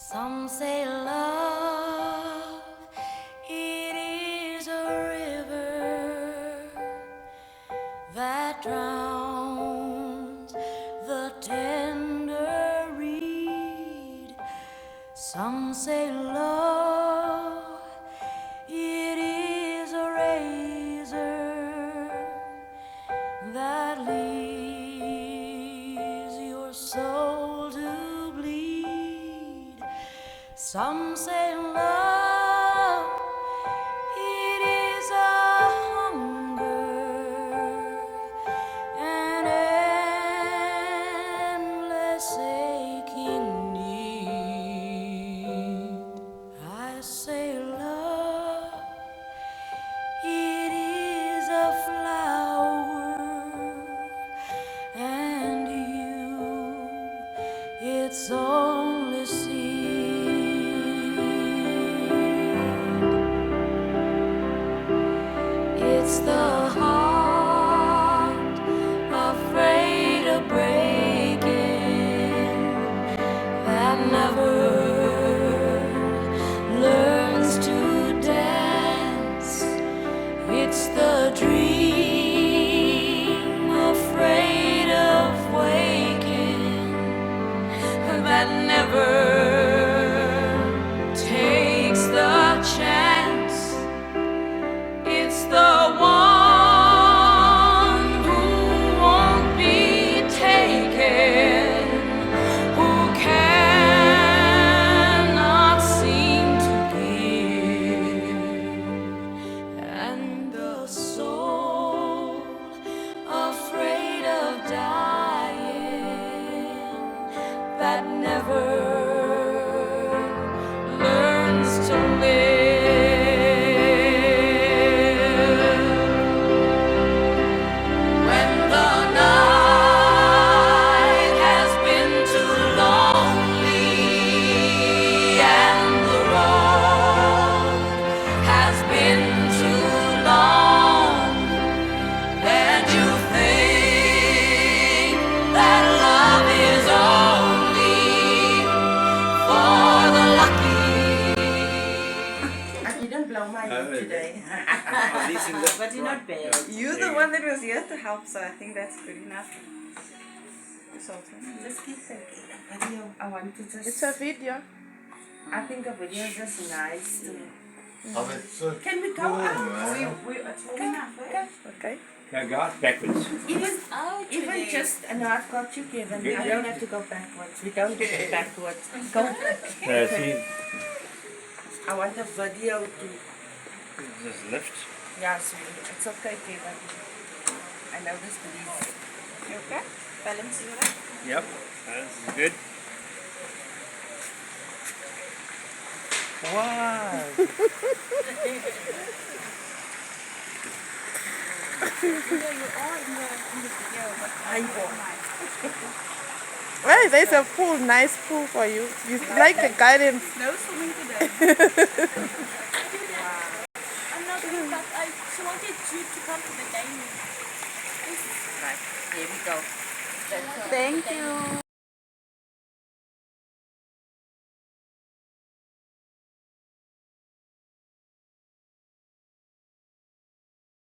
Some say love, it is a river that drowns the tender reed. Some say love, it is a razor that leaves your soul to bleed. Some say love, it is a hunger, an endless aching need. I say love, it is a flower, and you, its only seed. It's the heart afraid of breaking that never learns to dance. It's the dream afraid of waking that never takes the chance. It's the one who won't be taken, who cannot seem to give, and the soul afraid of dying that never learns to live. When the night has been too lonely and the road has been too long, and you think that love is only for the lucky. You don't blow my nose today. But you're not bad. You're the one that was here to help, so I think that's good enough. So, just keep thinking. Video. I want to just. It's a video. I think a video is just nice to. Aber het is zo Can we go cool, out? man. It's warm enough, eh? Okay. Yeah, go out backwards. Even just, no, I've got you, Kevin. I don't have to go backwards. We don't go backwards. Go. See, I want the video to. just lift. Yeah, so it's okay, Kevin. I know this police. You okay? Balance, you right? Yep, that's good. Wow. Well, there's a pool, nice pool for you. You like the guidance. No swimming today. I'm not going back. She wanted you to come to the dining. Right, here we go. Thank you.